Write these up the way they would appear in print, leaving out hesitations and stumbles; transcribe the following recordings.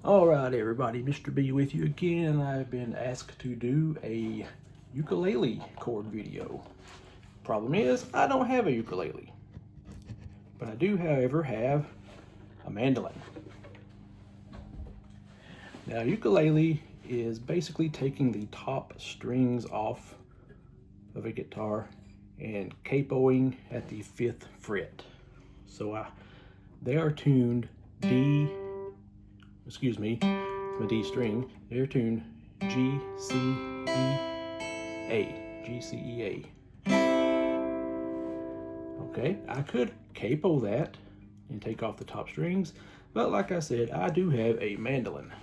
All right, everybody, Mr. B with you again. I've been asked to do a ukulele chord video. Problem is, I don't have a ukulele, but I do, however, have a mandolin. Now, ukulele is basically taking the top strings off of a guitar and capoing at the 5th fret. So they are tuned from a D string, they're tuned G, C, E, A, G, C, E, A. Okay, I could capo that and take off the top strings, but like I said, I do have a mandolin.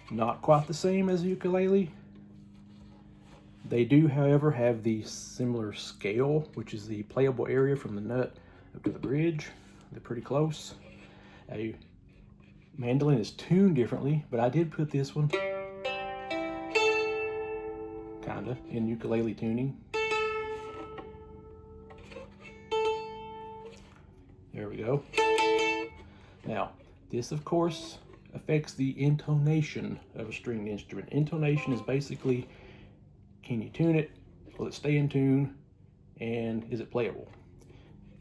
Not quite the same as a ukulele. They do, however, have the similar scale, which is the playable area from the nut up to the bridge. They're pretty close. A mandolin is tuned differently, but I did put this one kinda in ukulele tuning. There we go. Now, this of course affects the intonation of a stringed instrument. Intonation is basically, can you tune it? Will it stay in tune? And is it playable?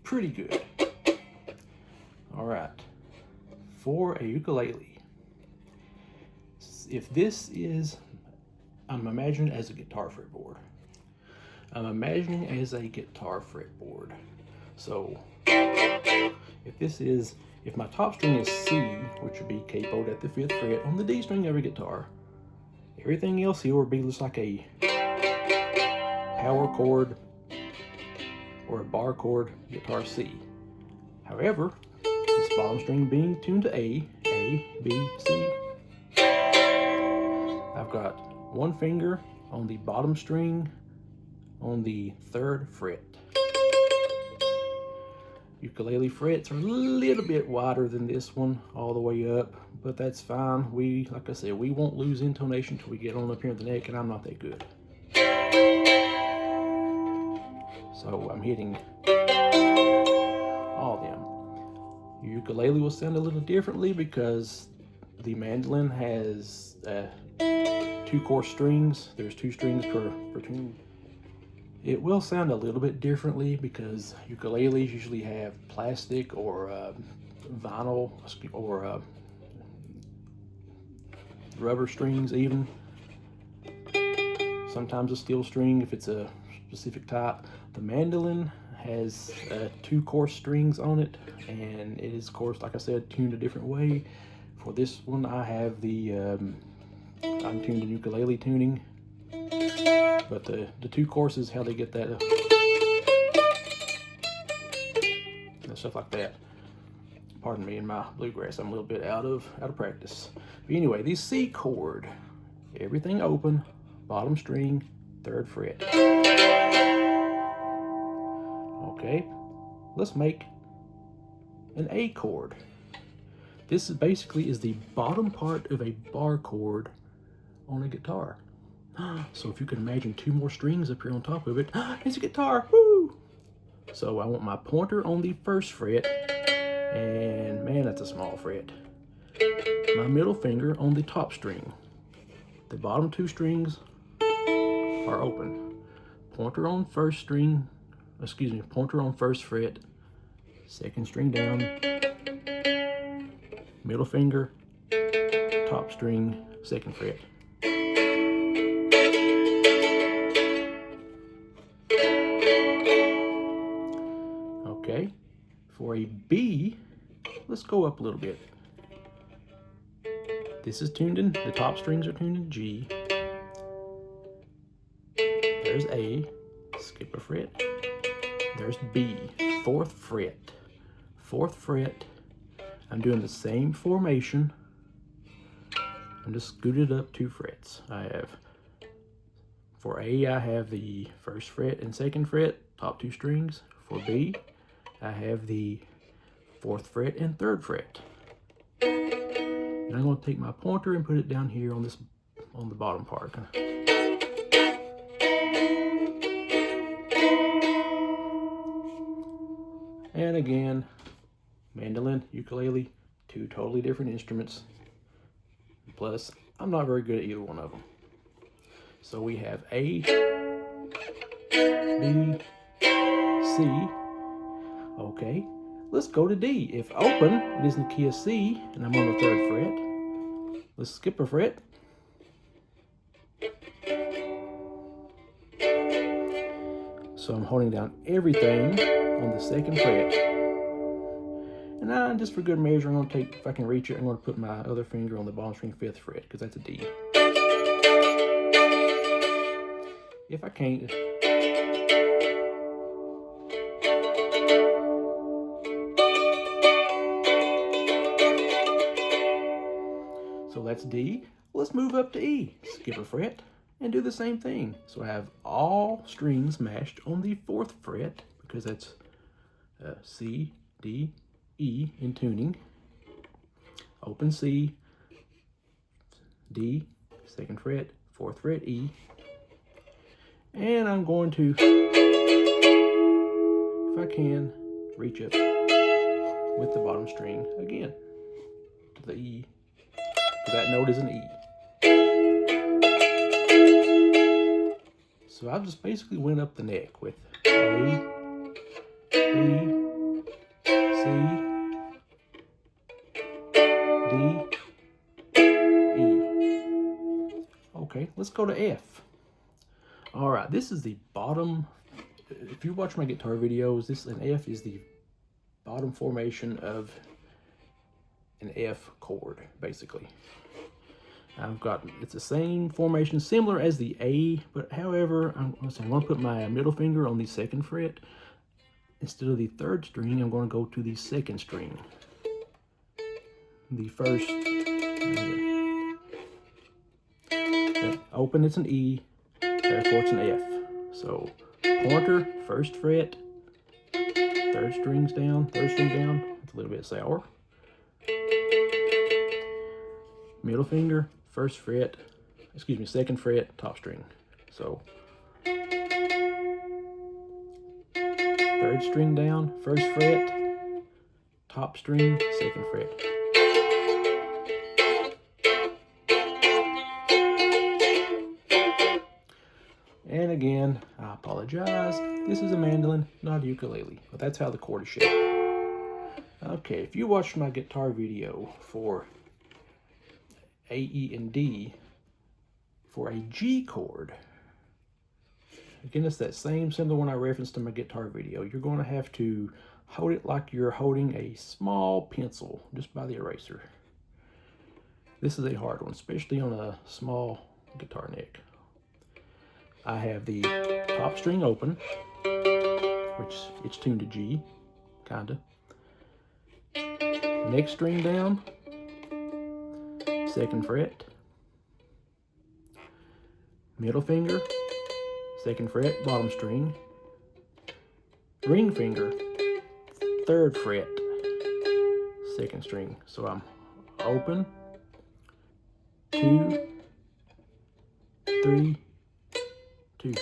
Pretty good. All right, for a ukulele, if this is, I'm imagining as a guitar fretboard. I'm imagining as a guitar fretboard. So if my top string is C, which would be capoed at the 5th fret on the D string of a guitar, everything else here would be just like a power chord or a bar chord, guitar C. However, this bottom string being tuned to A, B, C, I've got one finger on the bottom string on the 3rd fret. Ukulele frets are a little bit wider than this one all the way up, but that's fine. Like I said, we won't lose intonation till we get on up here at the neck, and I'm not that good. So I'm hitting all of them. Your ukulele will sound a little differently because the mandolin has 2 coarse strings. There's 2 strings per tune. It will sound a little bit differently because ukuleles usually have plastic or vinyl or rubber strings even. Sometimes a steel string if it's a specific type. The mandolin has 2 coarse strings on it, and it is, of course, like I said, tuned a different way. For this one, I have the I'm tuned in ukulele tuning, but the 2 courses, how they get that and stuff like that. Pardon me, in my bluegrass, I'm a little bit out of practice. But anyway, the C chord, everything open, bottom string, 3rd fret. Okay, let's make an A chord. This is basically the bottom part of a bar chord on a guitar. So if you can imagine 2 more strings up here on top of it, it's a guitar, woo! So I want my pointer on the 1st fret, and man, that's a small fret. My middle finger on the top string. The bottom 2 strings are open. Pointer on 1st string, pointer on 1st fret, 2nd string down, middle finger, top string, 2nd fret. Okay, for a B, let's go up a little bit. This is tuned in, the top strings are tuned in G. There's A, skip a fret. There's B, 4th fret. 4th fret, I'm doing the same formation. I'm just scooted up 2 frets. For A, I have the 1st fret and 2nd fret, top 2 strings. For B, I have the 4th fret and 3rd fret. And I'm going to take my pointer and put it down here on the bottom part. And again, Mandolin, ukulele, two totally different instruments. Plus, I'm not very good at either one of them. So we have A, B, C. Okay, let's go to D. If open, it is in the key of C, and I'm on the 3rd fret. Let's skip a fret. So I'm holding down everything on the 2nd fret. And just for good measure, I'm going to take, if I can reach it, I'm going to put my other finger on the bottom string 5th fret, because that's a D. If I can't, so that's D. Let's move up to E. Skip a fret and do the same thing. So I have all strings matched on the 4th fret, because that's C, D, E in tuning. Open C, D, 2nd fret, 4th fret, E. And I'm going to, if I can, reach up with the bottom string again to the E, because that note is an E. So I just basically went up the neck with A, B, C, D, E. Okay, let's go to F. All right, this is the bottom. If you watch my guitar videos, an F is the bottom formation of an F chord, basically. It's the same formation, similar as the A, but however, I'm going to put my middle finger on the 2nd fret. Instead of the 3rd string, I'm going to go to the 2nd string. The 1st, open, it's an E, therefore it's an F. So pointer, 1st fret, 3rd string down, it's a little bit sour. Middle finger, 1st fret, 2nd fret, top string. So 3rd string down, 1st fret, top string, 2nd fret. And again, I apologize. This is a mandolin, not a ukulele, but that's how the chord is shaped. Okay, if you watched my guitar video for A, E, and D, for a G chord, again, it's that same similar one I referenced in my guitar video. You're going to have to hold it like you're holding a small pencil, just by the eraser. This is a hard one, especially on a small guitar neck. I have the top string open, which it's tuned to G, kinda. Next string down, 2nd fret. Middle finger, 2nd fret, bottom string. Ring finger, 3rd fret, 2nd string. So I'm open, 2, 3, 2.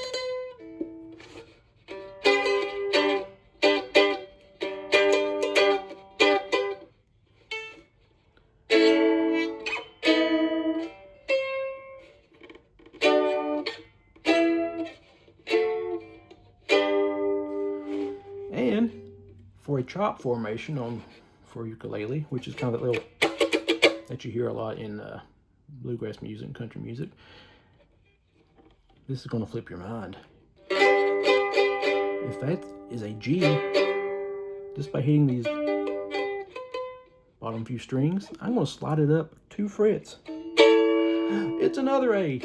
And for a chop formation for ukulele, which is kind of that little that you hear a lot in bluegrass music and country music, this is going to flip your mind. If that is a G, just by hitting these bottom few strings, I'm going to slide it up 2 frets. It's another A.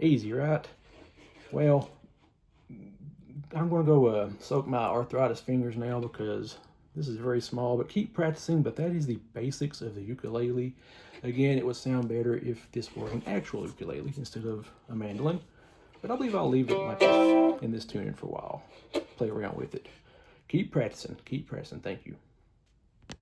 Easy, right? Well, I'm going to go soak my arthritis fingers now, because this is very small, but keep practicing. But that is the basics of the ukulele. Again, it would sound better if this were an actual ukulele instead of a mandolin. But I believe I'll leave it like this in this tuning for a while. Play around with it. Keep practicing. Keep practicing. Thank you.